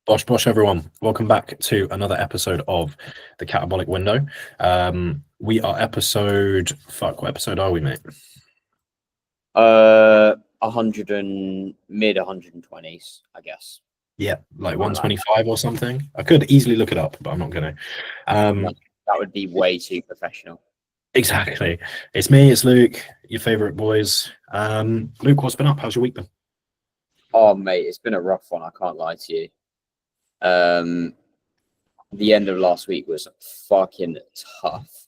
Bosh, everyone. Welcome back to another episode of the Catabolic Window. We are what episode are we, mate? 100 and mid 120s, I guess. Yeah, like 125 or something. I could easily look it up, but I'm not going to. That would be way too professional. Exactly. It's me, it's Luke, your favourite boys. Luke, what's been up? How's your week been? Oh, mate, it's been a rough one. I can't lie to you. The end of last week was fucking tough.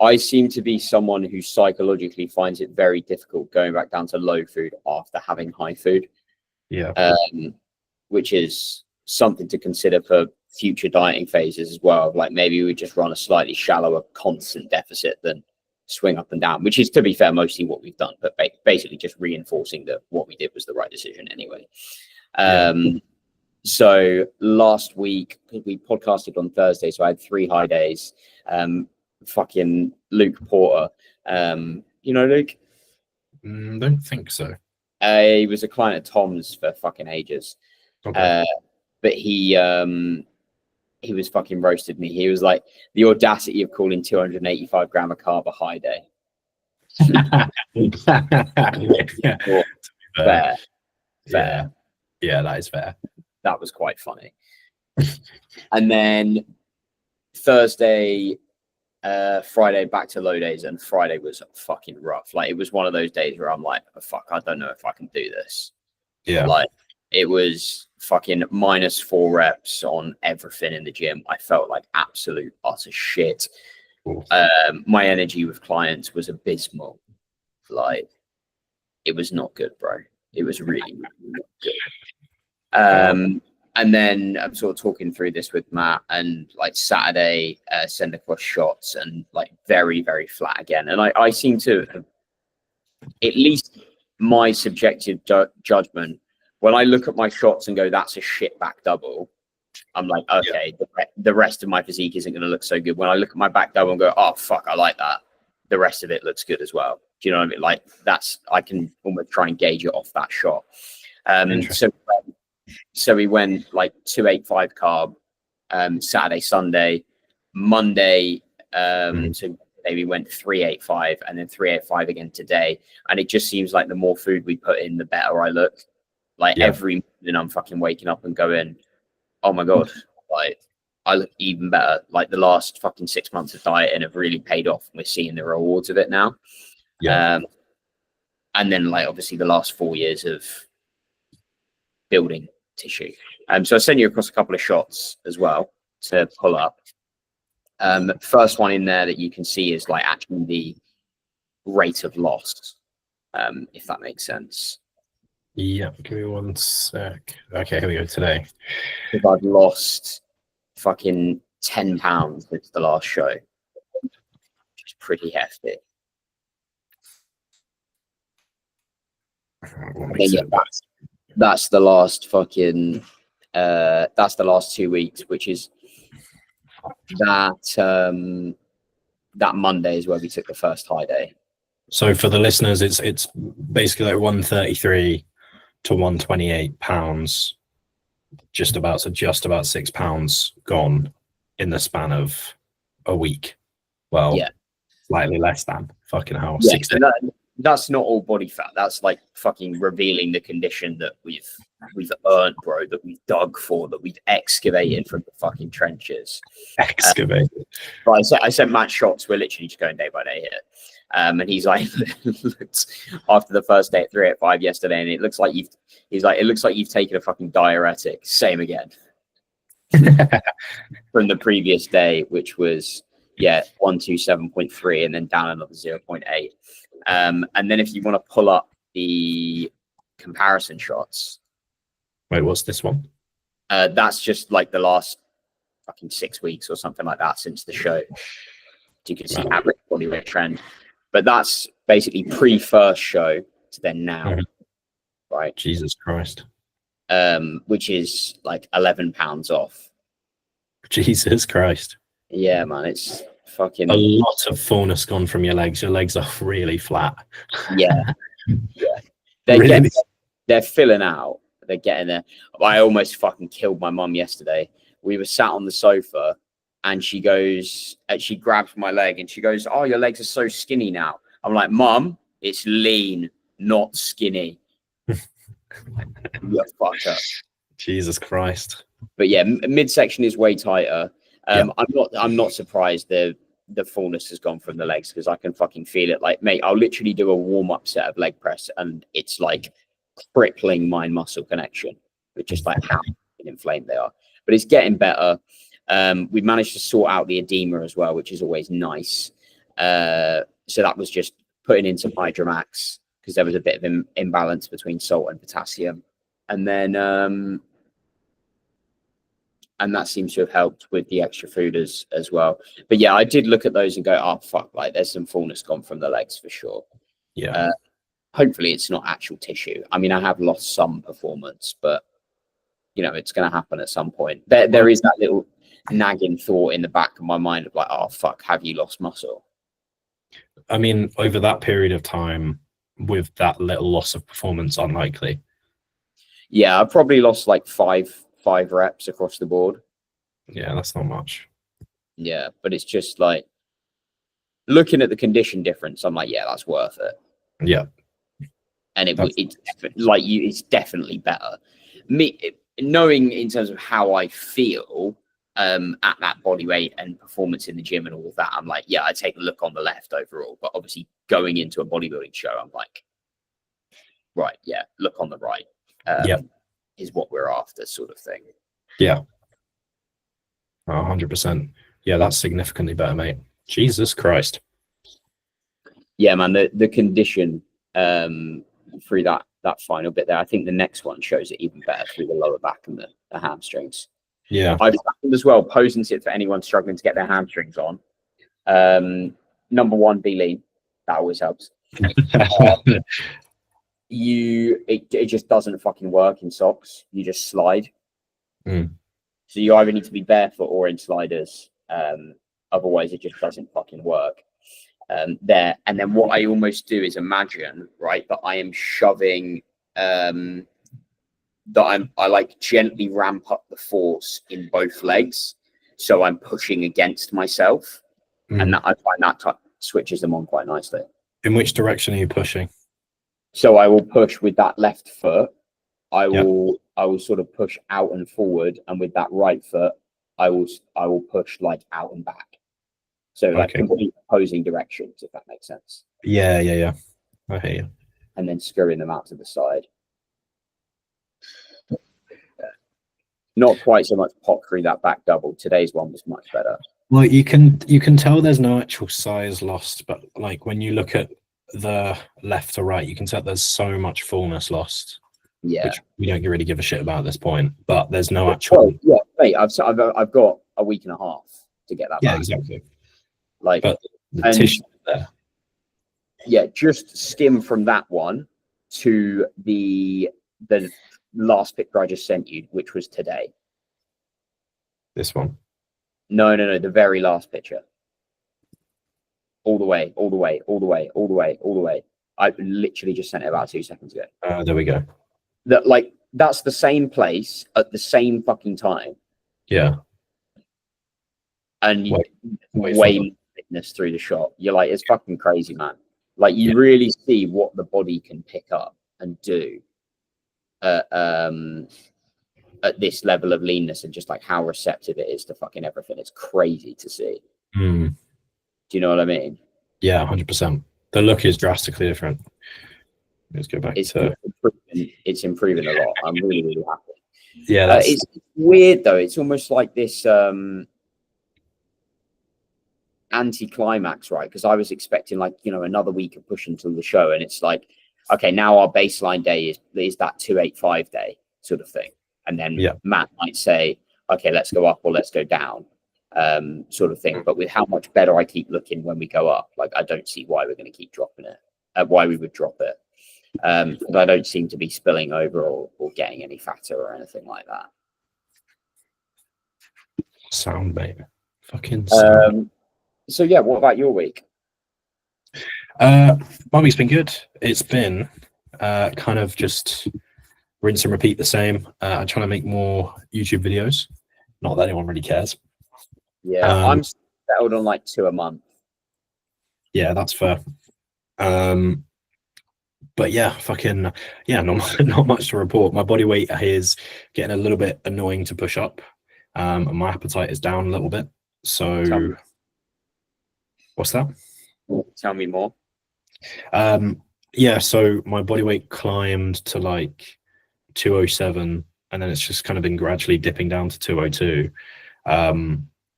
I seem to be someone who psychologically finds it very difficult going back down to low food after having high food. Yeah. Which is something to consider for future dieting phases as well. Like maybe we just run a slightly shallower constant deficit than swing up and down, which is, to be fair, mostly what we've done, but basically just reinforcing that what we did was the right decision anyway. So last week, because we podcasted on Thursday, so I had 3 high days. Fucking Luke Porter. You know Luke? Don't think so. He was a client at Tom's for fucking ages. Okay. But he was fucking roasted me. He was like, the audacity of calling 285 gram of carb a high day. Fair. Yeah, that is fair. That was quite funny. And then Thursday, Friday, back to low days, and Friday was fucking rough. Like, it was one of those days where I'm like, oh, fuck, I don't know if I can do this. Yeah. Like, it was fucking -4 reps on everything in the gym. I felt like absolute utter shit. Cool. My energy with clients was abysmal. Like, it was not good, bro. It was really, really not good. And then I'm sort of talking through this with Matt, and like Saturday, send across shots, and like very, very flat again. And I seem to, at least my subjective judgment, when I look at my shots and go, that's a shit back double, I'm like, okay, the rest of my physique isn't going to look so good. When I look at my back double and go, oh, fuck, I like that, the rest of it looks good as well. Do you know what I mean? Like, I can almost try and gauge it off that shot. So we went like 285 carb, Saturday, Sunday, Monday. So we went 385 and then 385 again today. And it just seems like the more food we put in, the better I look. Like every morning I'm fucking waking up and going, oh my God, like I look even better. Like the last fucking 6 months of dieting have really paid off. And we're seeing the rewards of it now. Yeah. And then like obviously the last 4 years of building tissue. So I sent you across a couple of shots as well to pull up. First one in there that you can see is like actually the rate of loss, if that makes sense. Yeah, give me 1 sec. Okay, here we go. Today, I've lost fucking 10 pounds since the last show, which is pretty hefty. That's the last fucking that's the last 2 weeks, which is that Monday is where we took the first high day. So for the listeners, it's basically like 133 to 128 pounds, just about 6 pounds gone in the span of a week. Well, slightly less than. Fucking hell. Yeah, that's not all body fat. That's like fucking revealing the condition that we've earned, bro, that we've dug for, that we've excavated from the fucking trenches. Excavated. But I sent Matt shots. We're literally just going day by day here. And he's like, after the first day at 385 yesterday, and it looks like you've taken a fucking diuretic. Same again. From the previous day, which was 127.3 and then down another 0.8. And then if you want to pull up the comparison shots. Wait, what's this one? That's just like the last fucking 6 weeks or something like that since the show. You can see average body weight trend. But that's basically pre-first show to then now, right? Jesus Christ. Which is like 11 pounds off. Jesus Christ. Yeah, man, it's fucking... A lot of fullness gone from your legs. Your legs are really flat. Yeah. Really? They're filling out. they're getting there. I almost fucking killed my mum yesterday. We were sat on the sofa, and she grabs my leg, and she goes, "Oh, your legs are so skinny now." I'm like, "Mum, it's lean, not skinny." You fucker. Jesus Christ. But yeah, midsection is way tighter. Yeah. I'm not surprised the fullness has gone from the legs, because I can fucking feel it. Like, mate, I'll literally do a warm-up set of leg press, and it's like crippling mind muscle connection with just like how inflamed they are. But it's getting better. We've managed to sort out the edema as well, which is always nice. So that was just putting in some Hydromax, because there was a bit of imbalance between salt and potassium. And then and that seems to have helped with the extra food as well. But yeah, I did look at those and go, "Oh fuck, like there's some fullness gone from the legs for sure." Yeah. Hopefully it's not actual tissue. I mean, I have lost some performance, but you know, it's going to happen at some point. There is that little nagging thought in the back of my mind of like, "Oh fuck, have you lost muscle?" I mean, over that period of time, with that little loss of performance, unlikely. Yeah, I probably lost like five reps across the board. Yeah, that's not much. Yeah, but it's just like looking at the condition difference, I'm like, yeah, that's worth it. Yeah. And it's definitely better. Knowing in terms of how I feel at that body weight and performance in the gym and all of that, I'm like, yeah, I take a look on the left overall. But obviously going into a bodybuilding show, I'm like, right, yeah, look on the right. Is what we're after, sort of thing. Yeah. 100%. Yeah, that's significantly better, mate. Jesus Christ. Yeah, man, the condition through that final bit there, I think the next one shows it even better through the lower back and the hamstrings. Yeah. I've found as well, posing it for anyone struggling to get their hamstrings on. Number one, be lean. That always helps. It just doesn't fucking work in socks. You just slide. So you either need to be barefoot or in sliders. Otherwise it just doesn't fucking work there. And then what I almost do is imagine, right, that I am shoving I like gently ramp up the force in both legs, so I'm pushing against myself. And that I find that switches them on quite nicely. In which direction are you pushing? So I will push with that left foot. I will sort of push out and forward, and with that right foot, I will push like out and back. So like complete opposing directions, if that makes sense. Yeah. I hear you. And then screwing them out to the side. Not quite so much pop through that back double. Today's one was much better. Well, you can tell there's no actual size lost, but like when you look at the left to right, you can tell there's so much fullness lost. Yeah, which we don't really give a shit about at this point. But there's no actual. Well, yeah, mate, I've got a week and a half to get that. Yeah, back. exactly. Like, but the tissue there. Yeah, just skim from that one to the last picture I just sent you, which was today. This one. No, the very last picture. All the way. I literally just sent it about 2 seconds ago. There we go. That's the same place at the same fucking time. Yeah. And way more fitness through the shot. You're like, it's fucking crazy, man. Like you really see what the body can pick up and do at this level of leanness, and just like how receptive it is to fucking everything. It's crazy to see. Do you know what I mean? Yeah, 100%. The look is drastically different. Let's go back it's improving a lot. I'm really, really happy. Yeah, it's weird though. It's almost like this anti-climax, right? Because I was expecting like, you know, another week of pushing till the show, and it's like, okay, now our baseline day is that 285 day sort of thing, and then Matt might say, okay, let's go up or let's go down, sort of thing. But with how much better I keep looking when we go up, like I don't see why we're going to keep dropping it, why we would drop it. But I don't seem to be spilling over or getting any fatter or anything like that. Sound, baby. Fucking sound. So yeah, what about your week? My week's been good. It's been kind of just rinse and repeat the same. I'm trying to make more YouTube videos. Not that anyone really cares. Yeah, I'm settled on like 2 a month. Yeah, that's fair. But yeah, fucking yeah, not much to report. My body weight is getting a little bit annoying to push up. And my appetite is down a little bit. So what's that? Tell me more. Yeah, so my body weight climbed to like 207, and then it's just kind of been gradually dipping down to 202,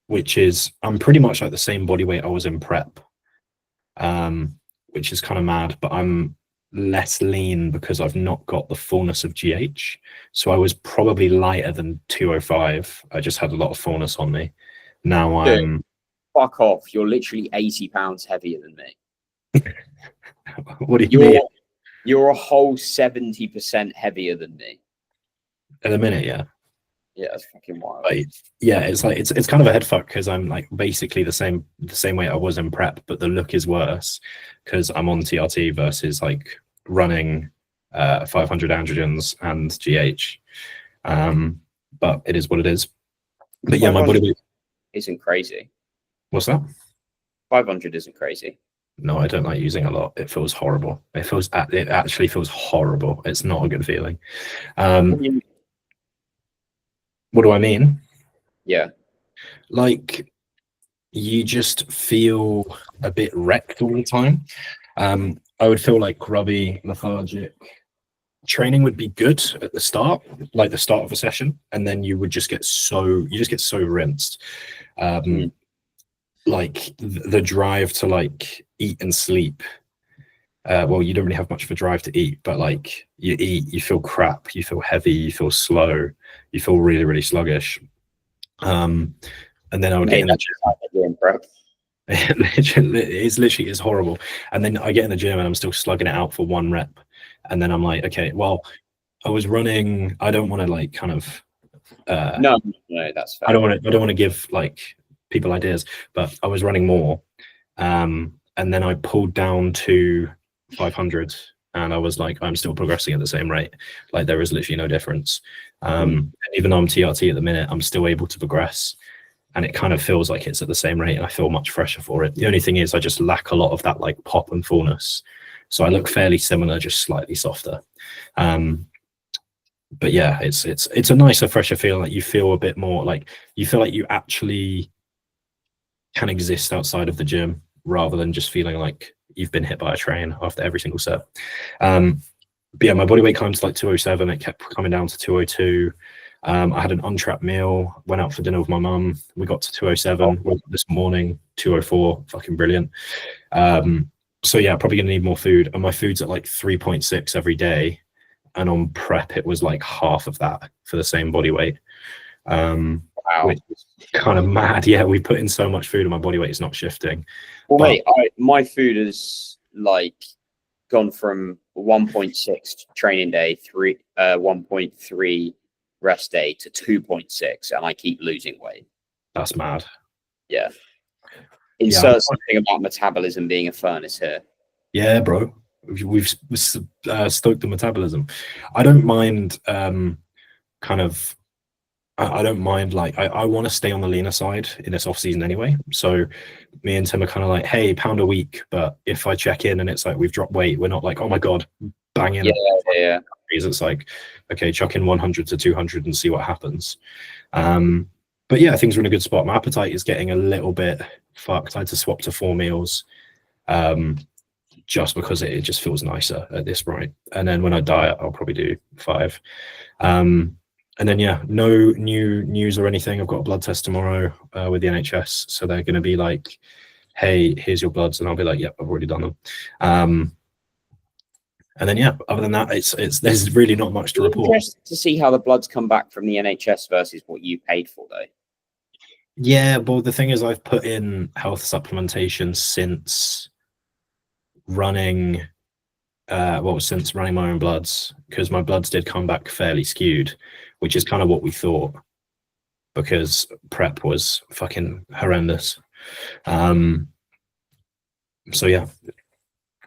which is I'm pretty much like the same body weight I was in prep, which is kind of mad, but I'm less lean because I've not got the fullness of GH. So I was probably lighter than 205. I just had a lot of fullness on me. Now I'm fuck off. You're literally 80 pounds heavier than me. What do you mean? You're a whole 70% heavier than me. At the minute, yeah. Yeah, that's fucking wild. Like, yeah, it's like it's kind of a head fuck because I'm like basically the same way I was in prep, but the look is worse because I'm on TRT versus like running 500 androgens and GH. But it is what it is. But yeah, my body weight isn't crazy. What's that? 500 isn't crazy. No, I don't like using a lot. It feels horrible. It actually feels horrible. It's not a good feeling. What do I mean? Yeah. Like, you just feel a bit wrecked all the time. I would feel like grubby, lethargic. Training would be good at the start, like the start of a session, and then you would just get so rinsed. Like the drive to like eat and sleep. Well, you don't really have much of a drive to eat, but like you eat, you feel crap, you feel heavy, you feel slow, you feel really, really sluggish. And then I would get in the gym. It's horrible. And then I get in the gym and I'm still slugging it out for 1 rep. And then I'm like, okay, well, I was running. I don't want to like kind of. No, that's fair. I don't want to give like people ideas, but I was running more. And then I pulled down to 500 and I was like, I'm still progressing at the same rate. Like there is literally no difference. Even though I'm TRT at the minute, I'm still able to progress. And it kind of feels like it's at the same rate and I feel much fresher for it. The only thing is I just lack a lot of that like pop and fullness. So I look fairly similar, just slightly softer. But yeah, it's a nicer, fresher feeling. Like you feel a bit more like you feel like you actually can exist outside of the gym rather than just feeling like you've been hit by a train after every single set. But yeah, my body weight climbed to like 207. It kept coming down to 202. I had an untrapped meal, went out for dinner with my mum. We got to 207 this morning, 204, fucking brilliant. So yeah, probably gonna need more food. And my food's at like 3.6 every day. And on prep, it was like half of that for the same body weight. Wow. Which is kind of mad. Yeah, we put in so much food and my body weight is not shifting. Well, mate, my food has like gone from 1.6 training day, 1.3 rest day to 2.6, and I keep losing weight. That's mad. Yeah. Insert something about metabolism being a furnace here. Yeah, bro. We've stoked the metabolism. I don't mind I don't mind like I want to stay on the leaner side in this off season anyway. So me and Tim are kind of like, hey, £1 a week. But if I check in and it's like we've dropped weight, we're not like, oh my god, banging. Yeah. It's like, okay, chuck in 100 to 200 and see what happens. But yeah, things are in a good spot. My appetite is getting a little bit fucked. I had to swap to 4 meals. Just because it just feels nicer at this point. And then when I diet, I'll probably do 5. And then yeah, no new news or anything. I've got a blood test tomorrow with the NHS, so they're going to be like, "Hey, here's your bloods," and I'll be like, "Yep, I've already done them." And then yeah, other than that, it's there's really not much to report. Interesting to see how the bloods come back from the NHS versus what you paid for, though. Yeah, well, the thing is, I've put in health supplementation since running. Since running my own bloods, because my bloods did come back fairly skewed, which is kind of what we thought, because prep was fucking horrendous. So yeah,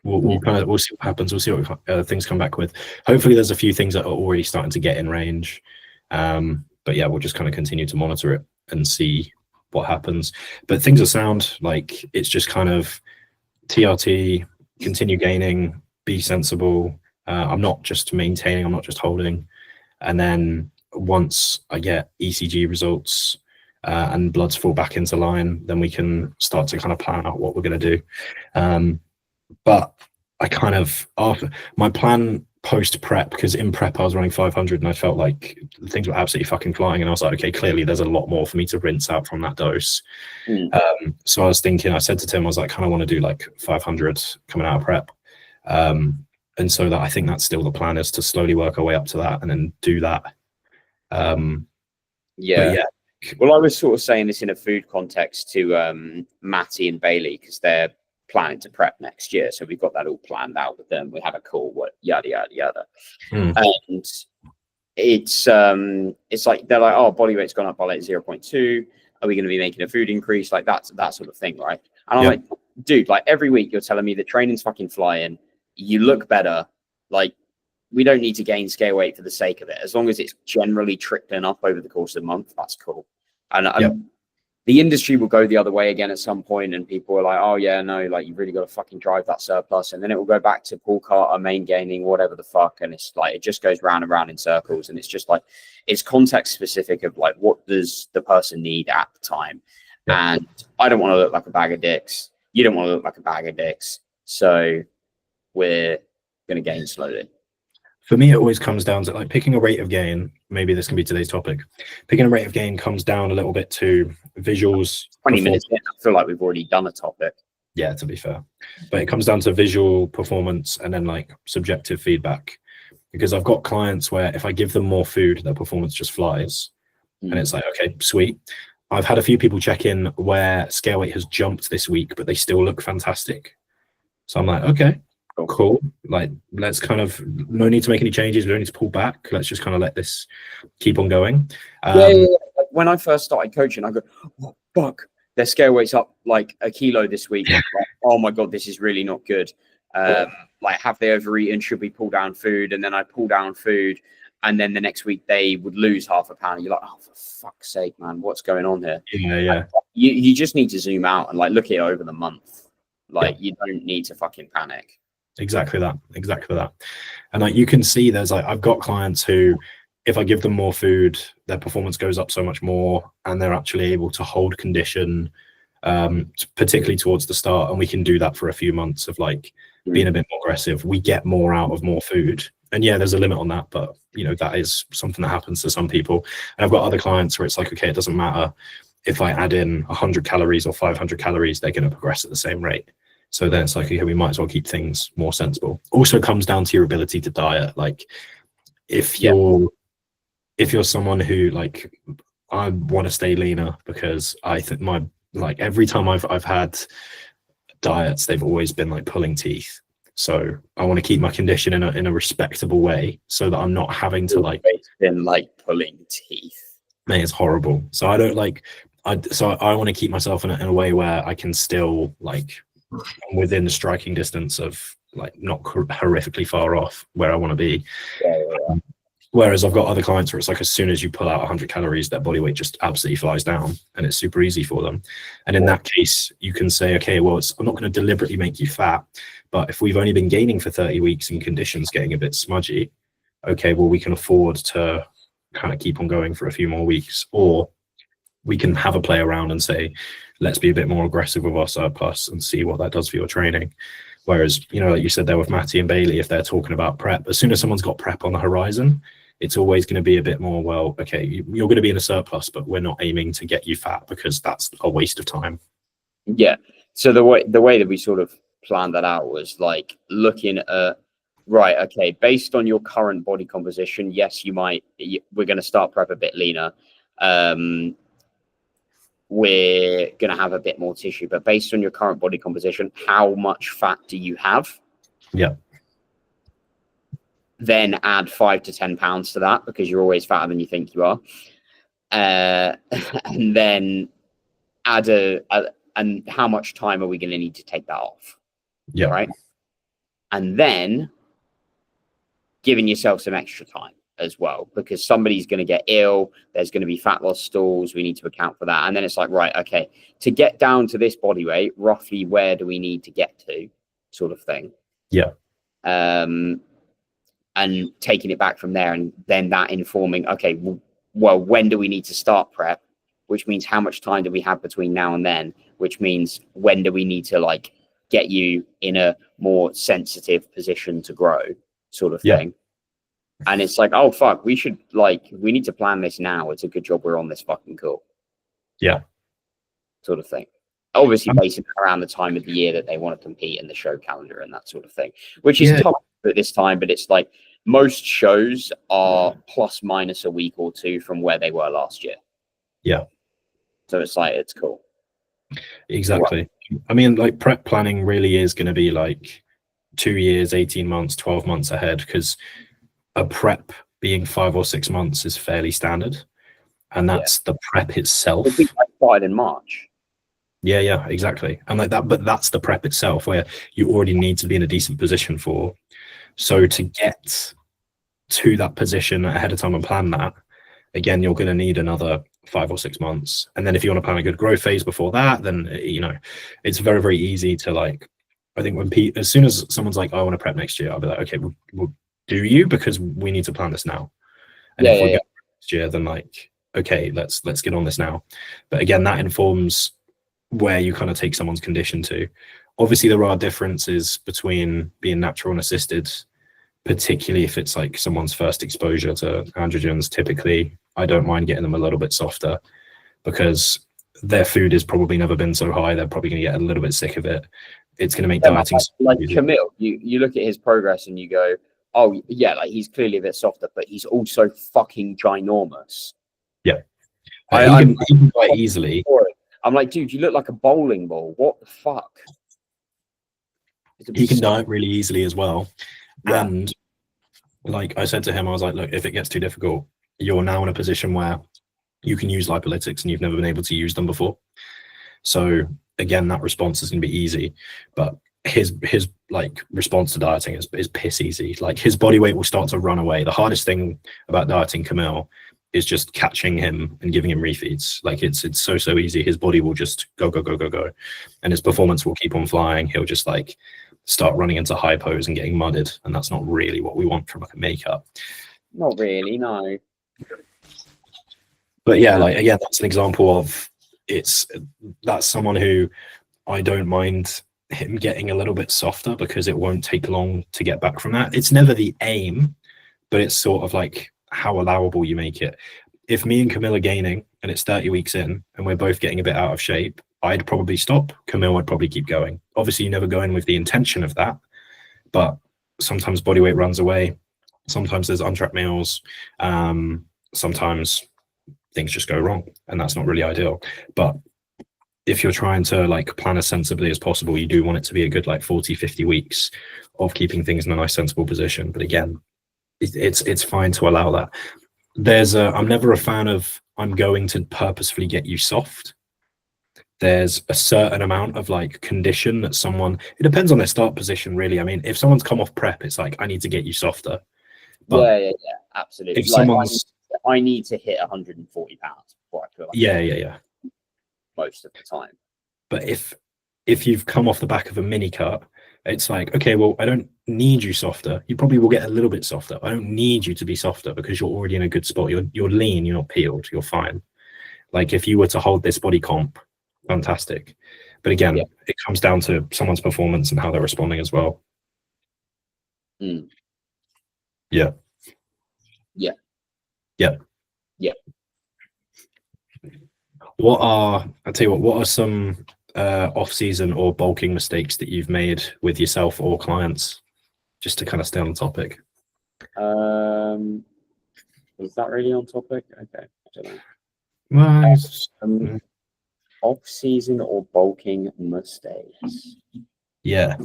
we'll see what happens. We'll see what things come back with. Hopefully, there's a few things that are already starting to get in range. But yeah, we'll just kind of continue to monitor it and see what happens. But things are sound. Like, it's just kind of TRT, continue gaining, be sensible. I'm not just maintaining, I'm not just holding. And then once I get ECG results and bloods fall back into line, then we can start to kind of plan out what we're going to do. But I kind of, after my plan post prep, because in prep I was running 500 and I felt like things were absolutely fucking flying, and I was like, okay, clearly there's a lot more for me to rinse out from that dose. So I was thinking, I said to Tim, I was like, kind of want to do like 500 coming out of prep. And so that I think that's still the plan, is to slowly work our way up to that and then do that. Yeah. Well, I was sort of saying this in a food context to Matty and Bailey, because they're planning to prep next year. So we've got that all planned out with them. We had a call, yada, yada, yada. And it's like, they're like, oh, body weight's gone up by like 0.2. Are we going to be making a food increase? Like that sort of thing, right? And I'm like, dude, like every week you're telling me that training's fucking flying. You look better. Like, we don't need to gain scale weight for the sake of it. As long as it's generally trickling up over the course of a month, that's cool. And the industry will go the other way again at some point, and people are like, oh yeah, no, like you've really got to fucking drive that surplus. And then it will go back to Paul Carter, main gaining, whatever the fuck. And it's like, it just goes round and round in circles. And it's just like, it's context specific of like, what does the person need at the time? And I don't want to look like a bag of dicks. You don't want to look like a bag of dicks. So we're going to gain slowly. For me, it always comes down to like picking a rate of gain. Maybe this can be today's topic. Picking a rate of gain comes down a little bit to visuals. 20 minutes in, I feel like we've already done a topic. Yeah, to be fair. But it comes down to visual performance and then like subjective feedback. Because I've got clients where if I give them more food, their performance just flies. And it's like, okay, sweet. I've had a few people check in where scale weight has jumped this week, but they still look fantastic. So I'm like, okay, cool. Like, let's kind of, no need to make any changes. We don't need to pull back. Let's just kind of let this keep on going. Like when I first started coaching, I go, oh, fuck, their scale weight's up like a kilo this week. Like, oh my God, this is really not good. Like, have they overeaten? Should we pull down food? And then I pull down food. And then the next week they would lose half a pound. You're like, oh, for fuck's sake, man, what's going on here? Yeah. You just need to zoom out and like look at it over the month. Like, you don't need to fucking panic. Exactly that. And like, you can see there's like, I've got clients who, if I give them more food, their performance goes up so much more, and they're actually able to hold condition, particularly towards the start. And we can do that for a few months of like being a bit more aggressive. We get more out of more food. And yeah, there's a limit on that, but you know, that is something that happens to some people. And I've got other clients where it's like, okay, it doesn't matter if I add in 100 calories or 500 calories, they're going to progress at the same rate. So then it's like, okay, we might as well keep things more sensible. Also comes down to your ability to diet. Like, if you're someone who like, I want to stay leaner because I think like every time I've had diets, they've always been like pulling teeth. So I want to keep my condition in a respectable way, so that I'm not having to like pulling teeth. Man, it's horrible. So I don't like. I want to keep myself in a way where I can still like within striking distance of like not horrifically far off where I want to be. Whereas I've got other clients where it's like, as soon as you pull out 100 calories, their body weight just absolutely flies down, and it's super easy for them. And in that case, you can say, okay, well, I'm not going to deliberately make you fat, but if we've only been gaining for 30 weeks and conditions getting a bit smudgy, okay, well, we can afford to kind of keep on going for a few more weeks, or we can have a play around and say, let's be a bit more aggressive with our surplus and see what that does for your training. Whereas, you know, like you said there with Matty and Bailey, if they're talking about prep, as soon as someone's got prep on the horizon, it's always going to be a bit more, well, okay, you're going to be in a surplus, but we're not aiming to get you fat because that's a waste of time. Yeah. So the way that we sort of planned that out was like looking at, right, okay, based on your current body composition, yes, we're going to start prep a bit leaner. We're going to have a bit more tissue, but based on your current body composition, how much fat do you have? Yeah. Then add 5 to 10 pounds to that, because you're always fatter than you think you are. And then add and how much time are we going to need to take that off? Yeah. Right. and then giving yourself some extra time as well, because somebody's going to get ill. There's going to be fat loss stalls. We need to account for that. And then it's like, right, okay, to get down to this body weight, roughly where do we need to get to, sort of thing. Yeah. And taking it back from there, and then that informing, okay, well, when do we need to start prep? Which means how much time do we have between now and then? Which means when do we need to like get you in a more sensitive position to grow, sort of thing. And it's like, oh fuck, we need to plan this now. It's a good job we're on this fucking call. Yeah. Sort of thing. Obviously based around the time of the year that they want to compete in the show calendar and that sort of thing, which is tough at this time, but it's like most shows are plus minus a week or two from where they were last year. Yeah. So it's like, it's cool. Exactly. I mean, like prep planning really is going to be like 2 years, 18 months, 12 months ahead, because a prep being 5 or 6 months is fairly standard. And that's the prep itself. It'll be like started in March. Yeah, exactly. And like that, but that's the prep itself where you already need to be in a decent position for. So to get to that position ahead of time and plan that, again, you're going to need another 5 or 6 months. And then if you want to plan a good growth phase before that, then, you know, it's very, very easy to like, I think when as soon as someone's like, I want to prep next year, I'll be like, okay, we'll do you? Because we need to plan this now. And if we get next year, then like, okay, let's get on this now. But again, that informs where you kind of take someone's condition to. Obviously, there are differences between being natural and assisted, particularly if it's like someone's first exposure to androgens. Typically, I don't mind getting them a little bit softer because their food has probably never been so high. They're probably going to get a little bit sick of it. It's going to make dieting like Camille. You look at his progress and you go, oh yeah, like he's clearly a bit softer, but he's also fucking ginormous. Yeah, he can quite easily. I'm like, dude, you look like a bowling ball. What the fuck? He can diet really easily as well. And like I said to him, I was like, look, if it gets too difficult, you're now in a position where you can use lipolytics and you've never been able to use them before. So again, that response is going to be easy. But his like response to dieting is piss easy. Like his body weight will start to run away. The hardest thing about dieting Camille is just catching him and giving him refeeds. Like it's so easy. His body will just go, and his performance will keep on flying. He'll just like start running into hypos and getting mudded, and that's not really what we want from like a makeup. Not really, no. But yeah, like again, that's an example of that's someone who I don't mind him getting a little bit softer because it won't take long to get back from that. It's never the aim, but it's sort of like how allowable you make it. If me and Camille are gaining and it's 30 weeks in and we're both getting a bit out of shape, I'd probably stop. Camille would probably keep going. Obviously, you never go in with the intention of that, but sometimes body weight runs away. Sometimes there's untracked meals. Sometimes things just go wrong, and that's not really ideal. But if you're trying to like plan as sensibly as possible, you do want it to be a good like 40, 50 weeks of keeping things in a nice, sensible position. But again, it's fine to allow that. I'm never a fan of I'm going to purposefully get you soft. There's a certain amount of like condition that it depends on their start position, really. I mean, if someone's come off prep, it's like I need to get you softer. But yeah, absolutely. If like, someone's I need to hit 140 pounds before I feel like yeah most of the time. But if you've come off the back of a mini cut, it's like, okay, well, I don't need you softer. You probably will get a little bit softer. I don't need you to be softer because you're already in a good spot. You're lean, you're not peeled, you're fine. Like if you were to hold this body comp, fantastic. But again, it comes down to someone's performance and how they're responding as well. Yeah. What are some off-season or bulking mistakes that you've made with yourself or clients, just to kind of stay on the topic? Was that really on topic? Okay, I don't know. Off-season or bulking mistakes? Yeah.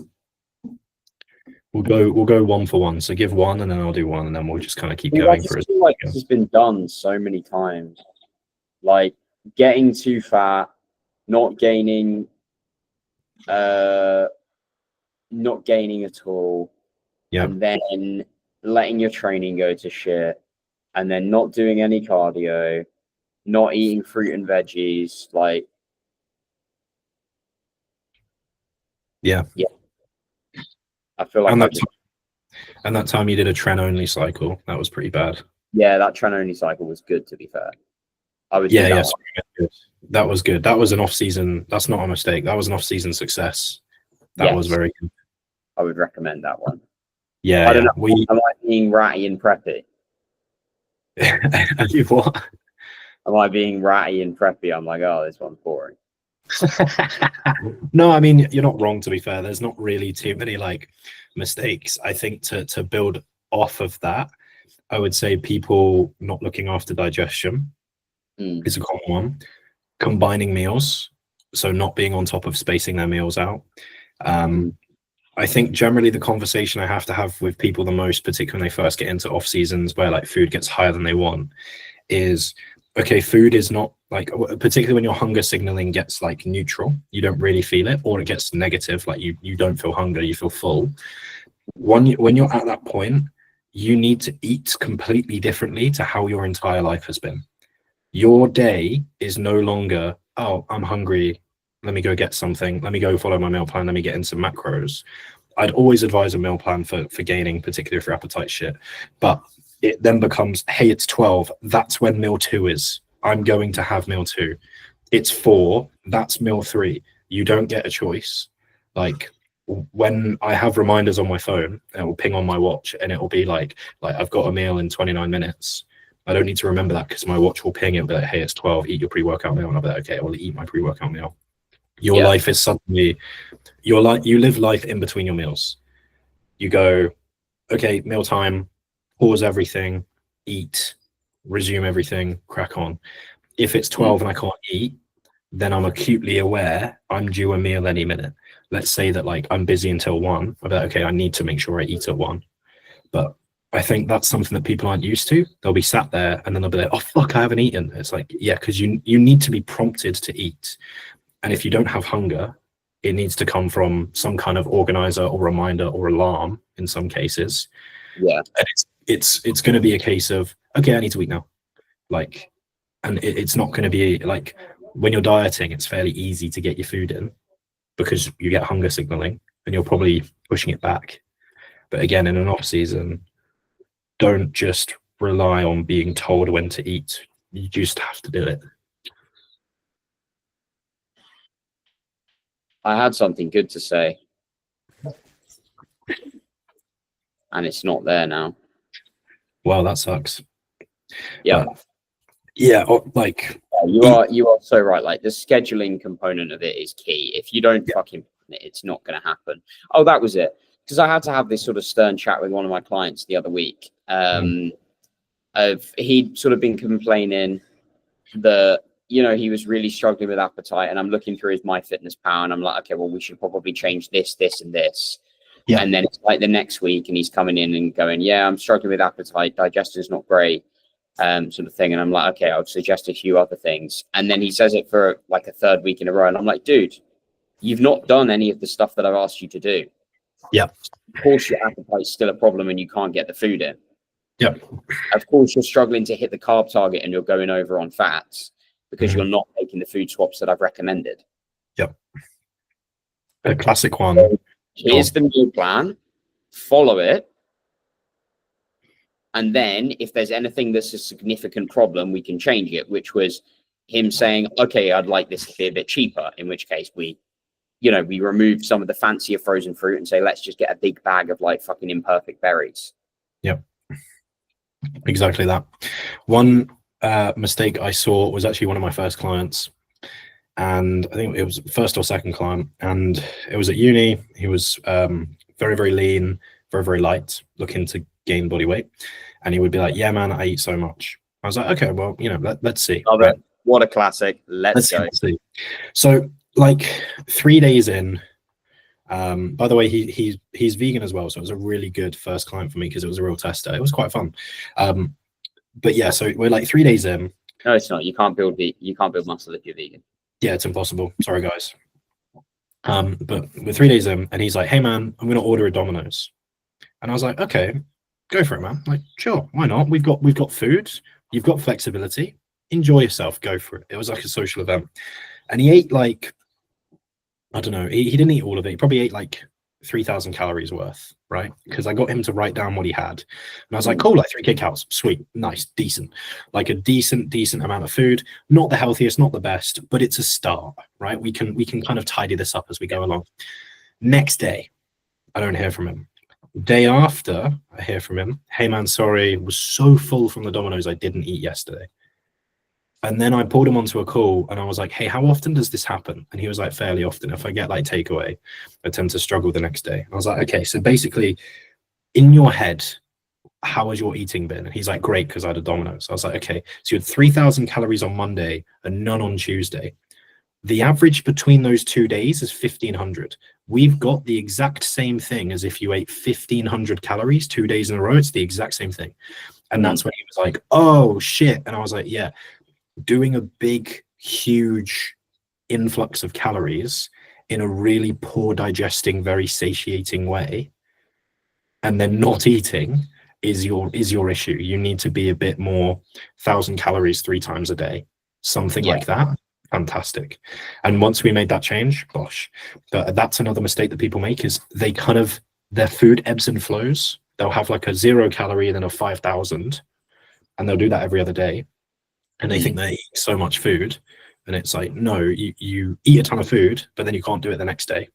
We'll go one for one. So give one, and then I'll do one, and then we'll just kind of keep going. I feel like this has been done so many times. Like getting too fat, not gaining at all, Yeah. and then letting your training go to shit, and then not doing any cardio, not eating fruit and veggies, like Yeah. I feel like And that time you did a tren only cycle, that was pretty bad. yeah, that tren only cycle was good, to be fair. I would Yeah, do that yeah, one. that was good. That was an off-season. That's not a mistake. That was an off-season success. That was Yes, very good. I would recommend that one. Yeah, I don't yeah. know. Am I being ratty and preppy? You what? Am I being ratty and preppy? I'm like, oh, this one's boring. No, I mean you're not wrong. To be fair, there's not really too many like mistakes. I think to build off of that, I would say people not looking after digestion is a common one. Combining meals, so not being on top of spacing their meals out. I think generally the conversation I have to have with people the most, particularly when they first get into off seasons where like food gets higher than they want, is okay, food is not like, particularly when your hunger signaling gets like neutral, you don't really feel it, or it gets negative, like you don't feel hunger, you feel full. When you're at that point, you need to eat completely differently to how your entire life has been. Your day is no longer, oh, I'm hungry, let me go get something, let me go follow my meal plan, let me get into macros. I'd always advise a meal plan for gaining, particularly for appetite shit. But it then becomes, hey, it's 12. That's when meal 2 is. I'm going to have meal 2. It's 4. That's meal 3. You don't get a choice. Like when I have reminders on my phone, it will ping on my watch and it will be like I've got a meal in 29 minutes. I don't need to remember that because my watch will ping. It'll be like, hey, it's 12. Eat your pre-workout meal. And I'll be like, okay, I will eat my pre-workout meal. Your life is suddenly, you live life in between your meals. You go, okay, meal time, pause everything, eat, resume everything, crack on. If it's 12 and I can't eat, then I'm acutely aware I'm due a meal any minute. Let's say that like I'm busy until 1. I'll be like, okay, I need to make sure I eat at 1. But I think that's something that people aren't used to. They'll be sat there and then they'll be like, oh, fuck, I haven't eaten. It's like, yeah, because you need to be prompted to eat. And if you don't have hunger, it needs to come from some kind of organizer or reminder or alarm in some cases. Yeah. And it's going to be a case of, okay, I need to eat now. Like, and it's not going to be like when you're dieting, it's fairly easy to get your food in because you get hunger signaling and you're probably pushing it back. But again, in an off season, don't just rely on being told when to eat. You just have to do it. I had something good to say, and it's not there now. Well, that sucks. Yeah. But, yeah, like you are so right. Like the scheduling component of it is key. If you don't fucking plan it, it's not going to happen. Oh, that was it. Because I had to have this sort of stern chat with one of my clients the other week. He'd sort of been complaining that, you know, he was really struggling with appetite, and I'm looking through his MyFitnessPal and I'm like, okay, well, we should probably change this, this, and this. Yeah. And then it's like the next week and he's coming in and going, yeah, I'm struggling with appetite. Digestion's not great, sort of thing. And I'm like, okay, I'll suggest a few other things. And then he says it for like a third week in a row. And I'm like, dude, you've not done any of the stuff that I've asked you to do. Yeah. Of course, your appetite's still a problem and you can't get the food in. Yeah. Of course, you're struggling to hit the carb target and you're going over on fats because you're not making the food swaps that I've recommended. Yep. A classic one. So here's the meal plan. Follow it. And then if there's anything that's a significant problem, we can change it, which was him saying, okay, I'd like this to be a bit cheaper, in which case we remove some of the fancier frozen fruit and say, let's just get a big bag of like fucking imperfect berries. Yep. Exactly that. One mistake I saw was actually one of my first clients. And I think it was first or second client. And it was at uni. He was very, very lean, very, very light, looking to gain body weight. And he would be like, yeah, man, I eat so much. I was like, okay, well, you know, let's see. Right? What a classic. Let's go. See. So like 3 days in, by the way, he's vegan as well. So it was a really good first client for me because it was a real tester. It was quite fun. But yeah, so we're like 3 days in. No, it's not. You can't build muscle if you're vegan. Yeah, it's impossible. Sorry, guys. But we're 3 days in and he's like, hey man, I'm going to order a Domino's. And I was like, okay, go for it, man. Like, sure, why not? We've got food, you've got flexibility, enjoy yourself, go for it. It was like a social event. And he ate like, I don't know, he didn't eat all of it. He probably ate like 3,000 calories worth, right? Because I got him to write down what he had. And I was like, cool, like 3K calories, sweet, nice, decent. Like a decent amount of food. Not the healthiest, not the best, but it's a start, right? We can kind of tidy this up as we go along. Next day, I don't hear from him. Day after, I hear from him. Hey man, sorry, was so full from the Domino's I didn't eat yesterday. And then I pulled him onto a call and I was like, hey, how often does this happen? And he was like, fairly often. If I get like takeaway, I tend to struggle the next day. I was like, okay, so basically in your head, how has your eating been? And he's like, great, because I had a Domino's. I was like, okay, so you had 3,000 calories on Monday and none on Tuesday. The average between those 2 days is 1,500. We've got the exact same thing as if you ate 1,500 calories 2 days in a row. It's the exact same thing. And that's when he was like, oh shit. And I was like, yeah, doing a big, huge influx of calories in a really poor digesting, very satiating way, and then not eating is your issue. You need to be a bit more 1,000 calories 3 times a day, something like that. Fantastic. And once we made that change, gosh, that's another mistake that people make is they kind of, their food ebbs and flows. They'll have like a 0 calorie and then a 5,000, and they'll do that every other day. And they think they eat so much food, and it's like, no, you eat a ton of food, but then you can't do it the next day,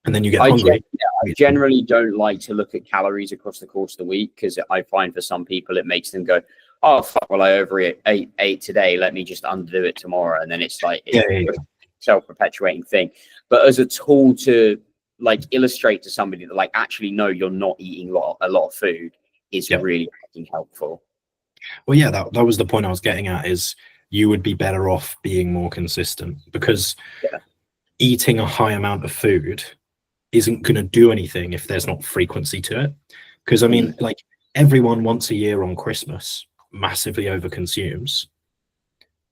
and then you get hungry. I generally don't like to look at calories across the course of the week, because I find for some people it makes them go, oh fuck, well I overate today, let me just undo it tomorrow, and then it's like a self-perpetuating thing. But as a tool to like illustrate to somebody that like, actually no, you're not eating a lot of food is really fucking helpful. Well, yeah, that was the point I was getting at, is you would be better off being more consistent, because eating a high amount of food isn't going to do anything if there's not frequency to it. Because I mean, like, everyone once a year on Christmas massively overconsumes.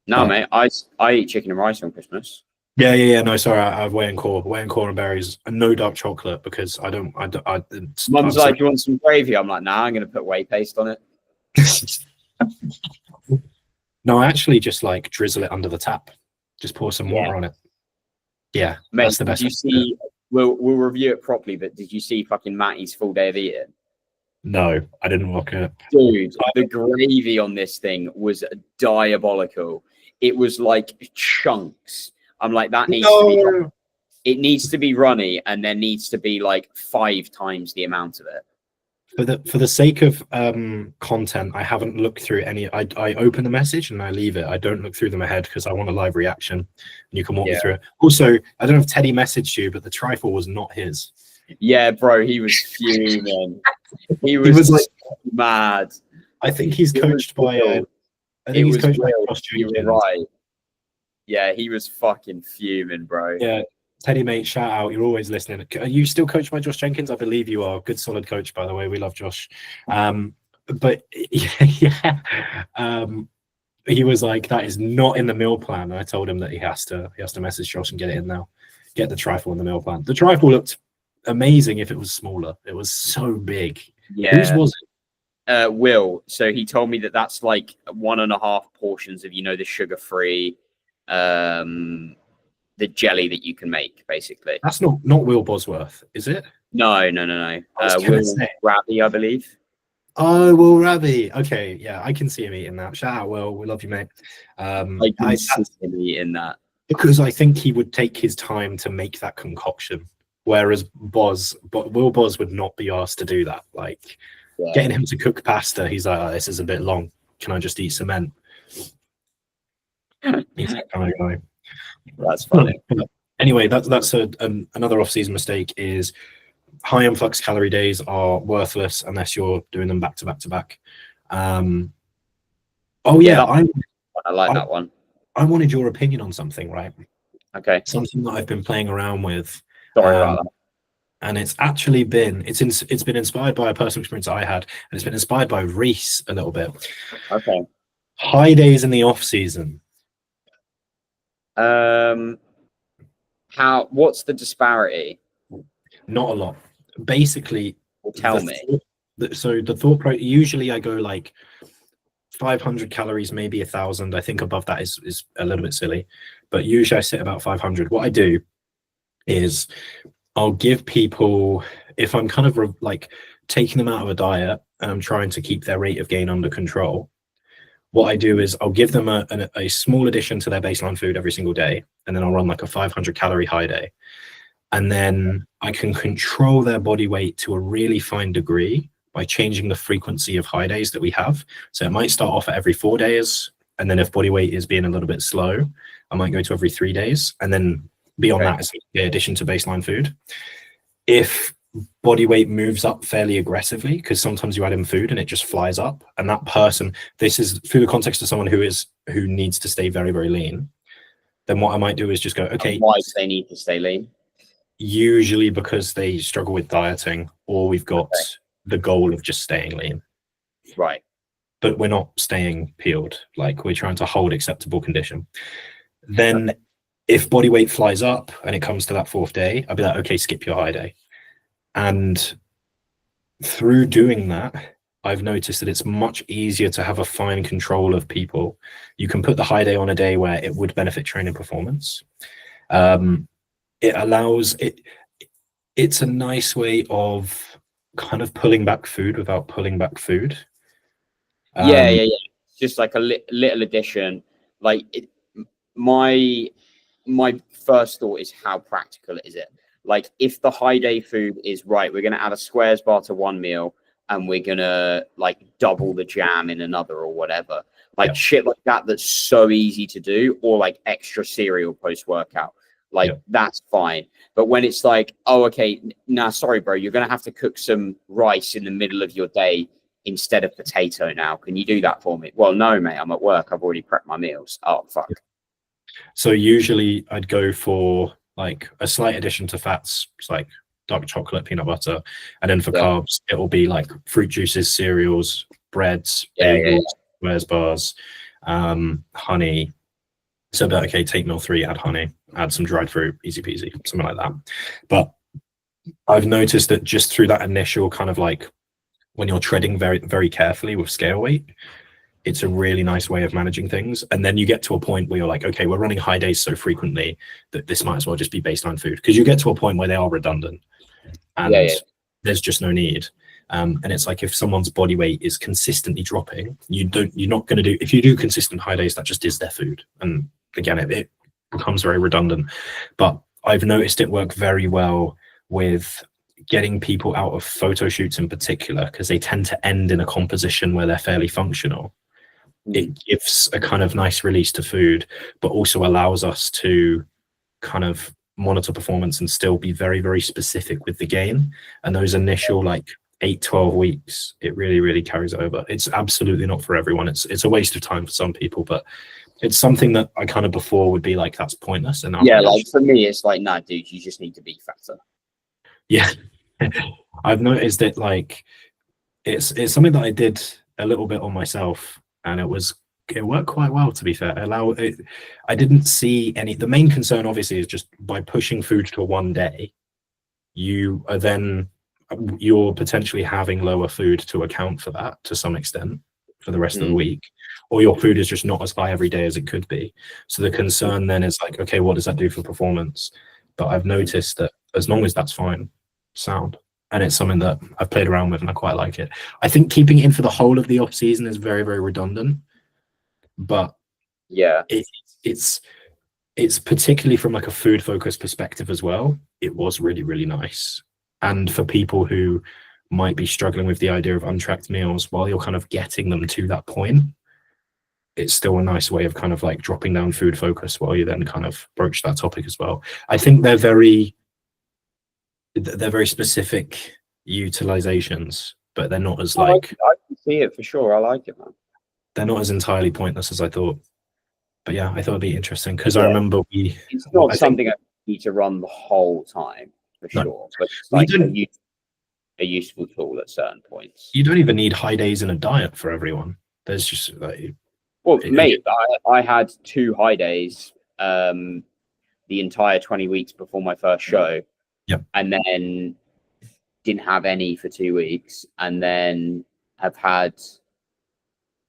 No, mate, I eat chicken and rice on Christmas. Yeah. No, sorry, I have whey and core and berries, and no dark chocolate, because I don't. Mum's like, you want some gravy? I'm like, nah, I'm going to put whey paste on it. No, I actually just like drizzle it under the tap. Just pour some water on it. Yeah, mate, that's the best. Did you see? We'll review it properly. But did you see fucking Matty's full day of eating? No, I didn't look at it. Dude, the gravy on this thing was diabolical. It was like chunks. I'm like, that needs to be. It needs to be runny, and there needs to be like 5 times the amount of it. For the sake of content, I haven't looked through any. I open the message and I leave it. I don't look through them ahead, because I want a live reaction, and you can walk me through it. Also, I don't know if Teddy messaged you, but the trifle was not his. Yeah, bro, he was fuming. He was like mad. I think he's coached by. I think he's coached by Josh Jenkins. You were right. Yeah, he was fucking fuming, bro. Yeah. Teddy, mate, shout out. You're always listening. Are you still coached by Josh Jenkins? I believe you are. Good, solid coach, by the way. We love Josh. But yeah, he was like, that is not in the meal plan. And I told him that he has to message Josh and get it in now. Get the trifle in the meal plan. The trifle looked amazing if it was smaller. It was so big. Yeah. Whose was it? Will. So he told me that that's like 1.5 portions of, the sugar-free, the jelly that you can make, basically. That's not Will Bosworth, is it? No. Will Ravi, I believe. Oh, Will Ravi. Okay, yeah, I can see him eating that. Shout out, Will. We love you, mate. I can see him eating that. Because I think he would take his time to make that concoction, whereas Will Boz would not be asked to do that. Like, getting him to cook pasta, he's like, oh, this is a bit long. Can I just eat cement? He's that kind of guy. That's funny. Anyway, that's another off-season mistake, is high influx calorie days are worthless unless you're doing them back to back to back. I like that one. I wanted your opinion on something, right? Okay. Something that I've been playing around with. Sorry about that. And it's actually been inspired by a personal experience I had, and it's been inspired by Reese a little bit. Okay. High days in the off season. What's the disparity? Not a lot. Basically, Well, tell me. So the thought usually I go like 500 calories, maybe 1,000. I think above that is a little bit silly, but usually I sit about 500. What I do is I'll give people, if I'm kind of like taking them out of a diet and I'm trying to keep their rate of gain under control, what I do is I'll give them a small addition to their baseline food every single day, and then I'll run like a 500 calorie high day. And then I can control their body weight to a really fine degree by changing the frequency of high days that we have. So it might start off at every 4 days, and then if body weight is being a little bit slow, I might go to every 3 days, and then beyond that is the addition to baseline food. If body weight moves up fairly aggressively, because sometimes you add in food and it just flies up, and that person, this is through the context of someone who needs to stay very, very lean, then what I might do is just go, okay. And why do they need to stay lean? Usually because they struggle with dieting, or we've got the goal of just staying lean. Right. But we're not staying peeled. Like, we're trying to hold acceptable condition. Then if body weight flies up and it comes to that 4th day, I'll be like, okay, skip your high day. And through doing that, I've noticed that it's much easier to have a fine control of people. You can put the high day on a day where it would benefit training performance. It allows it. It's a nice way of kind of pulling back food without pulling back food. Yeah. Just like a little addition. Like my first thought is, how practical is it? Like, if the high day food is right, we're going to add a squares bar to one meal, and we're going to like double the jam in another or whatever. Like shit like that, that's so easy to do, or like extra cereal post workout. Like that's fine. But when it's like, oh, okay, nah, sorry, bro, you're going to have to cook some rice in the middle of your day instead of potato now. Can you do that for me? Well, no, mate, I'm at work. I've already prepped my meals. Oh, fuck. So usually I'd go for like a slight addition to fats, like dark chocolate, peanut butter. And then for carbs, it will be like fruit juices, cereals, breads, bagels, squares bars, honey. So that, okay, take meal 3, add honey, add some dried fruit, easy peasy, something like that. But I've noticed that just through that initial kind of like, when you're treading very, very carefully with scale weight, it's a really nice way of managing things. And then you get to a point where you're like, okay, we're running high days so frequently that this might as well just be baseline food, because you get to a point where they are redundant and there's just no need. And it's like, if someone's body weight is consistently dropping, you're not going to do, if you do consistent high days, that just is their food. And again, it becomes very redundant. But I've noticed it work very well with getting people out of photo shoots in particular, because they tend to end in a composition where they're fairly functional. It gives a kind of nice release to food, but also allows us to kind of monitor performance and still be very, very specific with the gain. And those initial like 8-12 weeks, it really, really carries over. It's absolutely not for everyone. It's a waste of time for some people, but it's something that I kind of before would be like, that's pointless. And like for me, it's like, nah, dude, you just need to be fatter. Yeah. I've noticed that like it's something that I did a little bit on myself, and it worked quite well, to be fair. I didn't see any. The main concern obviously is just by pushing food to one day, you're potentially having lower food to account for that to some extent for the rest of the week, or your food is just not as high every day as it could be. So the concern then is like, okay, what does that do for performance? But I've noticed that as long as that's fine, sound. And it's something that I've played around with and I quite like it. I think keeping it in for the whole of the off season is very, very redundant. But it's particularly from like a food focused perspective as well. It was really, really nice. And for people who might be struggling with the idea of untracked meals, while you're kind of getting them to that point, it's still a nice way of kind of like dropping down food focus while you then kind of broach that topic as well. I think they're very specific utilizations, but they're not as like, I can see it for sure. I like it, man. They're not as entirely pointless as I thought. But yeah, I thought it'd be interesting, because I remember it's not something I need to run the whole time for sure, but it's like a useful tool at certain points. You don't even need high days in a diet for everyone. There's just like, well, mate, I had 2 high days the entire 20 weeks before my first show. Yep. And then didn't have any for 2 weeks, and then have had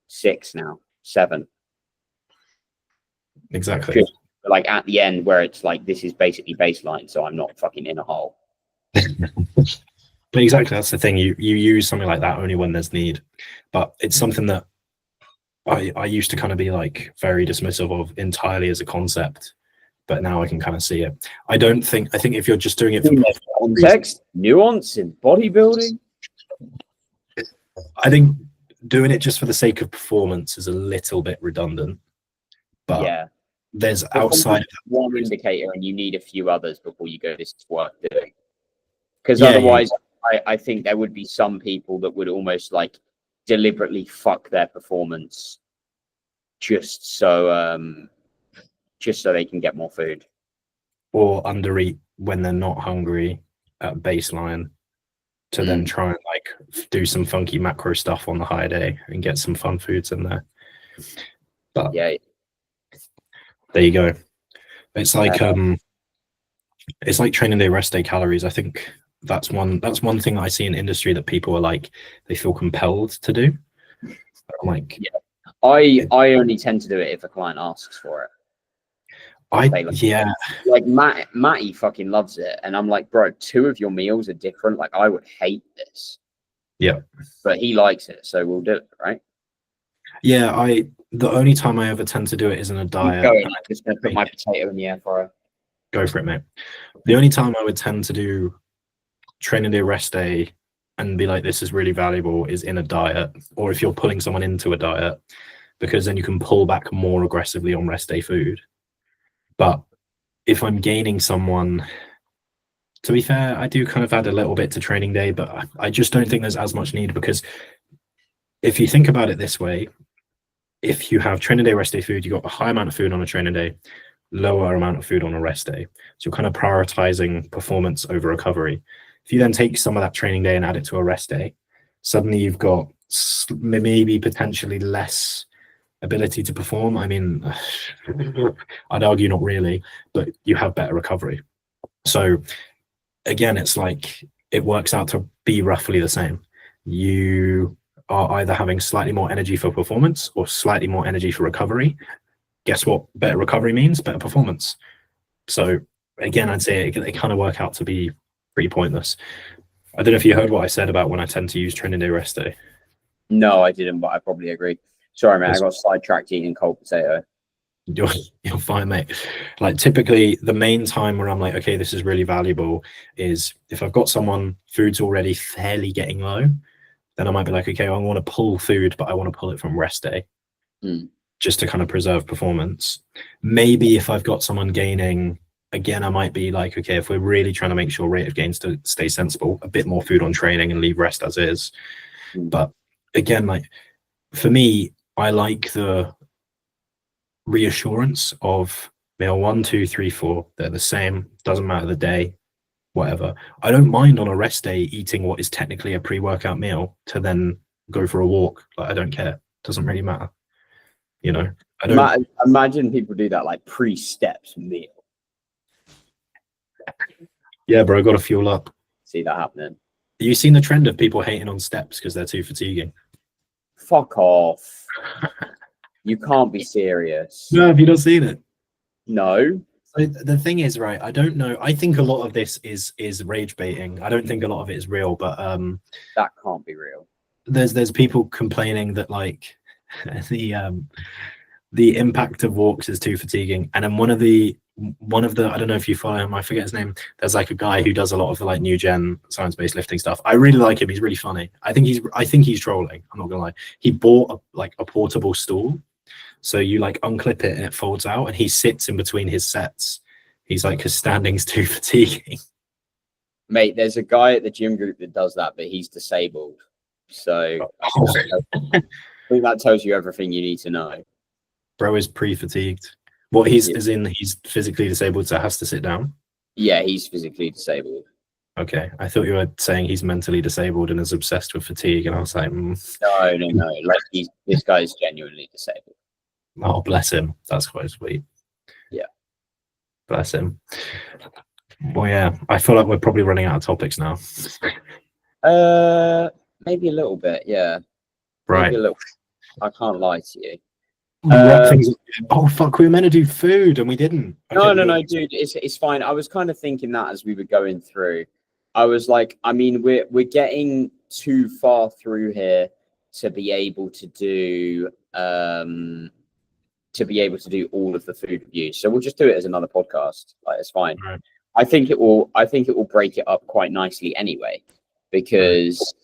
6 now, 7. Exactly. Just like at the end where it's like, this is basically baseline, so I'm not fucking in a hole. But exactly, that's the thing. You use something like that only when there's need. But it's something that I used to kind of be like very dismissive of entirely as a concept, but now I can kind of see it. I think if you're just doing it for context, nuance in bodybuilding. I think doing it just for the sake of performance is a little bit redundant. But yeah, there's outside of one indicator, and you need a few others before you go, this is worth doing. Because otherwise, I think there would be some people that would almost like deliberately fuck their performance just so they can get more food, or undereat when they're not hungry at baseline to then try and like do some funky macro stuff on the high day and get some fun foods in there. But yeah, there you go. It's like training day, rest day calories. I think that's one thing that I see in industry that people are like, they feel compelled to do. I'm like, yeah. I only tend to do it if a client asks for it. Like Matty fucking loves it, and I'm like, bro, 2 of your meals are different. Like, I would hate this. Yeah, but he likes it, so we'll do it, right? Yeah, the only time I ever tend to do it is in a diet. I'm just gonna put my potato in the air fryer. Go for it, mate. The only time I would tend to do training day, rest day, and be like, this is really valuable, is in a diet, or if you're pulling someone into a diet, because then you can pull back more aggressively on rest day food. But if I'm gaining someone, to be fair, I do kind of add a little bit to training day, but I just don't think there's as much need, because if you think about it this way, if you have training day, rest day food, you've got a high amount of food on a training day, lower amount of food on a rest day. So you're kind of prioritizing performance over recovery. If you then take some of that training day and add it to a rest day, suddenly you've got maybe potentially less ability to perform. I mean, I'd argue not really, but you have better recovery. So again, it's like it works out to be roughly the same. You are either having slightly more energy for performance or slightly more energy for recovery. Guess what better recovery means? Better performance. So again, I'd say it kind of work out to be pretty pointless. I don't know if you heard what I said about when I tend to use training day, rest day. No, I didn't, but I probably agree. Sorry, man, I got sidetracked eating cold potato. You're fine, mate. Like, typically the main time where I'm like, okay, this is really valuable, is if I've got someone, food's already fairly getting low, then I might be like, okay, I want to pull food, but I want to pull it from rest day, just to kind of preserve performance. Maybe if I've got someone gaining, again, I might be like, okay, if we're really trying to make sure rate of gains to stay sensible, a bit more food on training and leave rest as is. But again, like for me, I like the reassurance of meal 1, 2, 3, 4. They're the same. Doesn't matter the day, whatever. I don't mind on a rest day eating what is technically a pre-workout meal to then go for a walk. Like, I don't care. Doesn't really matter. You know, I don't imagine people do that, like pre-steps meal. Yeah, bro, got to fuel up. See that happening. You seen the trend of people hating on steps because they're too fatiguing? Fuck off. You can't be serious. No, have you not seen it? No. So the thing is, right, I don't know. I think a lot of this is rage baiting. I don't think a lot of it is real, but that can't be real. There's people complaining that like the impact of walks is too fatiguing. And then one of the I don't know if you follow him, I forget his name. There's like a guy who does a lot of the like new gen science-based lifting stuff. I really like him. He's really funny. I think he's trolling. I'm not gonna lie. He bought a portable stool. So you like unclip it and it folds out and he sits in between his sets. He's like, his standing's too fatiguing. Mate, there's a guy at the gym group that does that, but he's disabled. So I think that tells you everything you need to know. Bro is pre-fatigued. What he's physically disabled, so has to sit down? Yeah, he's physically disabled. Okay, I thought you were saying he's mentally disabled and is obsessed with fatigue, and I was like, No. Like this guy is genuinely disabled. Oh, bless him. That's quite sweet. Yeah. Bless him. Well, yeah, I feel like we're probably running out of topics now. Maybe a little bit, yeah. Right. Maybe a little. I can't lie to you. We wrap things. Oh fuck! We were meant to do food and we didn't. No, dude. It's fine. I was kind of thinking that as we were going through. I was like, I mean, we're getting too far through here to be able to do all of the food reviews. So we'll just do it as another podcast. Like, it's fine. Right. I think it will break it up quite nicely anyway, because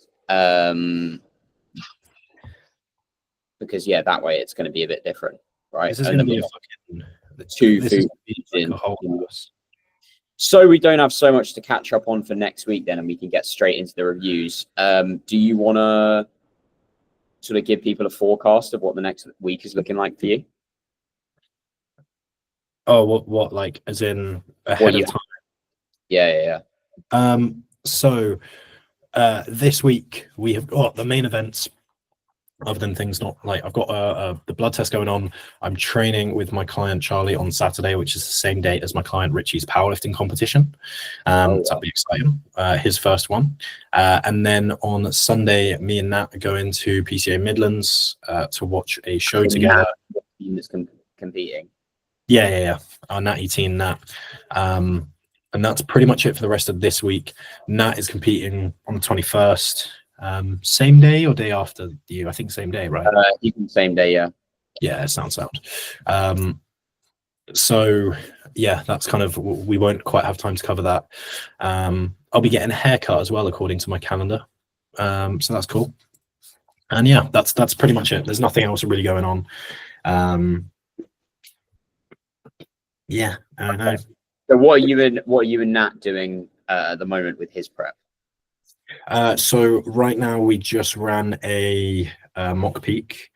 yeah, that way it's going to be a bit different, right? This is going to be a fucking two food reviews. So we don't have so much to catch up on for next week then, and we can get straight into the reviews. Do you want to sort of give people a forecast of what the next week is looking like for you? Oh, what like as in ahead of time? Yeah. So this week we have got the main events. Other than things not like I've got the blood test going on. I'm training with my client Charlie on Saturday, which is the same date as my client Richie's powerlifting competition. So that'll be exciting. His first one. And then on Sunday, me and Nat are going to PCA Midlands to watch a show together. Team that's competing. Yeah. Our Natty team, Nat. And that's pretty much it for the rest of this week. Nat is competing on the 21st. Same day or day after you? I think same day, right? Even same day, yeah. Yeah, sound. So yeah, that's kind of, we won't quite have time to cover that. I'll be getting a haircut as well according to my calendar. So that's cool. And yeah, that's pretty much it. There's nothing else really going on. Yeah, I don't know. So what are you and Nat doing at the moment with his prep? So right now we just ran a mock peak,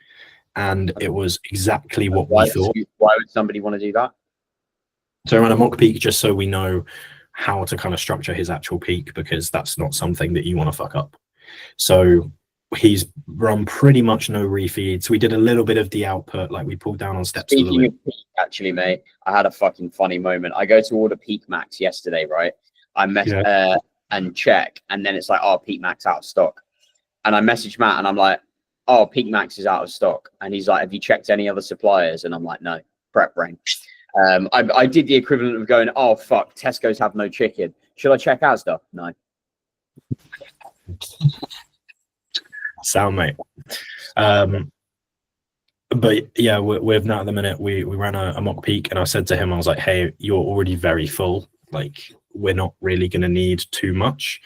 and it was exactly what we thought. Why would somebody want to do that? So I ran a mock peak just so we know how to kind of structure his actual peak, because that's not something that you want to fuck up. So he's run pretty much no refeeds. We did a little bit of de-output, like we pulled down on steps. Speaking of peak, actually, mate, I had a fucking funny moment. I go to order Peak Max yesterday, right? And check, and then it's like, oh, Peak Max out of stock. And I message Matt and I'm like, oh, Peak Max is out of stock. And he's like, have you checked any other suppliers? And I'm like, no, prep brain. I did the equivalent of going, oh fuck, Tesco's have no chicken. Should I check Asda? No. Sound, mate. But yeah, with Nat at the minute, we ran a mock peak, and I said to him, I was like, hey, you're already very full. Like, we're not really going to need too much.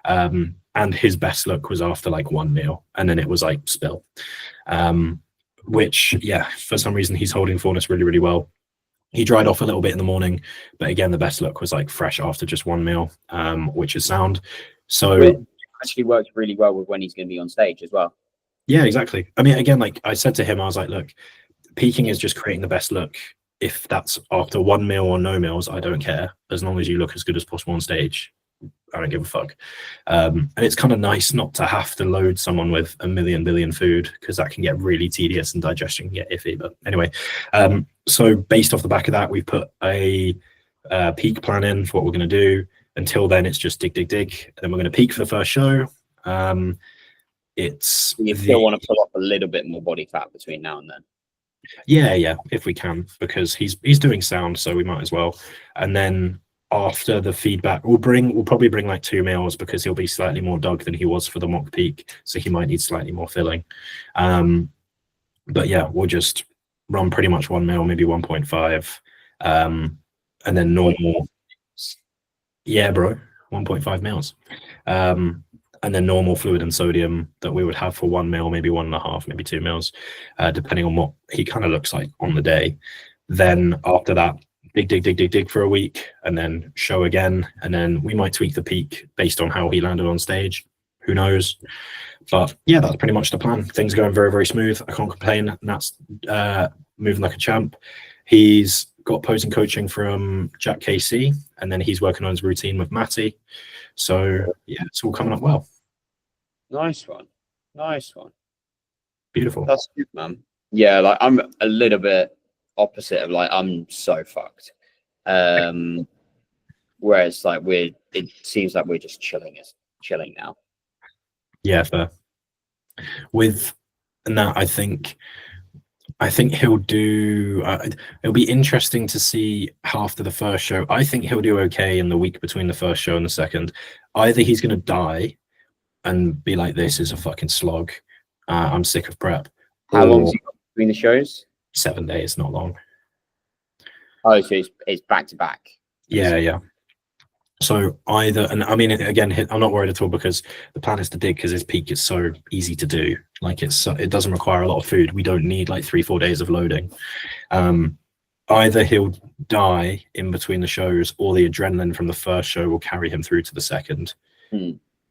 And his best look was after like one meal, and then it was like spill. Which, yeah, for some reason he's holding fullness really, really well. He dried off a little bit in the morning, but again, the best look was like fresh after just one meal, which is sound. So it actually works really well with when he's going to be on stage as well. Yeah, exactly. I mean, again, like I said to him, I was like, look, peaking is just creating the best look. If that's after one meal or no meals, I don't care. As long as you look as good as possible on stage, I don't give a fuck. And it's kind of nice not to have to load someone with a billion food, because that can get really tedious and digestion can get iffy. But anyway, so based off the back of that, we've put a peak plan in for what we're going to do. Until then, it's just dig. And then we're going to peak for the first show. It's you still want to pull up a little bit more body fat between now and then. Yeah, if we can, because he's doing sound, so we might as well. And then after the feedback, we'll probably bring like 2 meals, because he'll be slightly more dug than he was for the mock peak, so he might need slightly more filling. But yeah, we'll just run pretty much 1 meal, maybe 1.5, and then normal. Yeah, bro, 1.5 meals. And then normal fluid and sodium that we would have for 1 meal, maybe 1.5, maybe 2 meals, depending on what he kind of looks like on the day. Then after that, dig for a week, and then show again. And then we might tweak the peak based on how he landed on stage. Who knows? But yeah, that's pretty much the plan. Things are going very, very smooth. I can't complain. And that's moving like a champ. He's got posing coaching from Jack KC, and then he's working on his routine with Matty. So yeah, it's all coming up well. Nice one. Beautiful. That's good, man. Yeah, like I'm a little bit opposite of like, I'm so fucked. Whereas like it seems like we're just chilling now. Yeah, fair. With that, I think he'll do. It'll be interesting to see after the first show. I think he'll do okay in the week between the first show and the second. Either he's going to die and be like, "This is a fucking slog. I'm sick of prep." How or long's he got between the shows? 7 days, not long. Oh, so it's back to back. Yeah, yeah. So either, and I mean, again, I'm not worried at all because the plan is to dig because his peak is so easy to do. Like it doesn't require a lot of food. We don't need like 3-4 days of loading. Either he'll die in between the shows or the adrenaline from the first show will carry him through to the second.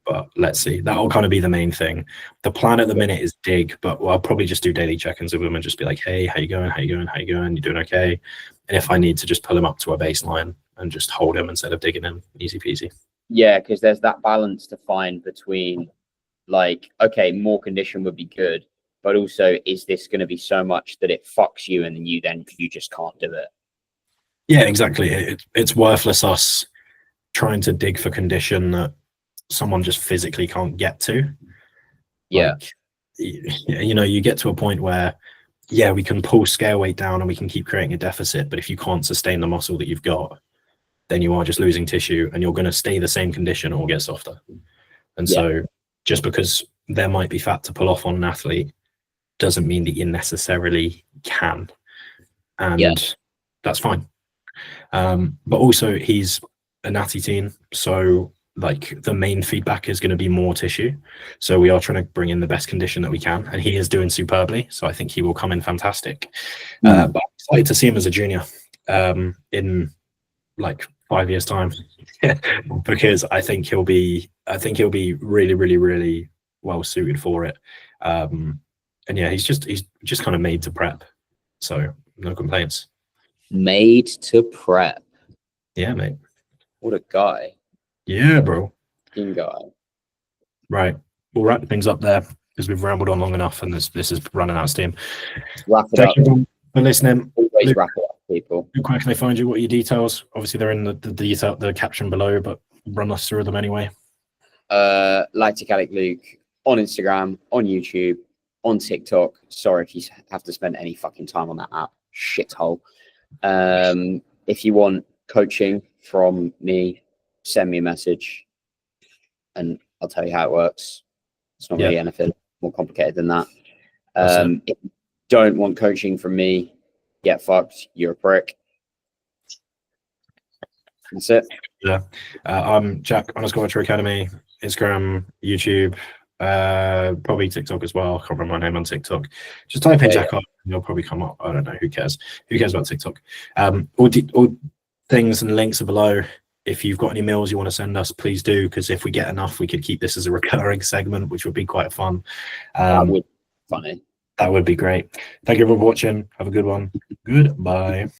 But let's see. That'll kind of be the main thing. The plan at the minute is dig, but I'll probably just do daily check-ins with him and just be like, "Hey, how you going? How you going? How you going? You doing okay?" And if I need to just pull him up to a baseline and just hold him instead of digging him, easy peasy. Yeah, because there's that balance to find between, like, okay, more condition would be good, but also, is this going to be so much that it fucks you and you just can't do it? Yeah, exactly. It's worthless us trying to dig for condition that someone just physically can't get to. Yeah. Like, you get to a point where, yeah, we can pull scale weight down and we can keep creating a deficit, but if you can't sustain the muscle that you've got, then you are just losing tissue and you're going to stay the same condition or get softer. And so just because there might be fat to pull off on an athlete doesn't mean that you necessarily can. And that's fine. But also he's a natty teen, so like the main feedback is going to be more tissue. So we are trying to bring in the best condition that we can, and he is doing superbly. So I think he will come in fantastic. But I'm excited to see him as a junior in like 5 years time, because I think he'll be really, really, really well suited for it. And yeah, he's just kind of made to prep. So no complaints. Made to prep. Yeah, mate. What a guy. Yeah, bro. Fucking guy. Right. We'll wrap things up there because we've rambled on long enough and this is running out of steam. Wrap it Thank up. you for listening. Always Luke, wrap it up, people. where can they find you? What are your details? Obviously, they're in the caption below, but run us through them anyway. Lactic Luke on Instagram, on YouTube, on TikTok. Sorry if you have to spend any fucking time on that app. Shithole. If you want coaching from me, send me a message and I'll tell you how it works. It's not really anything more complicated than that. If you don't want coaching from me, get fucked. You're a prick. That's it. Yeah. I'm Jack_True Academy, Instagram, YouTube, probably TikTok as well. I can't remember my name on TikTok. Just type in Jack up and you'll probably come up. I don't know. Who cares? Who cares about TikTok? All things and links are below. If you've got any meals you want to send us, please do, because if we get enough, we could keep this as a recurring segment, which would be quite fun. That would be funny. That would be great. Thank you everyone for watching. Have a good one. Goodbye.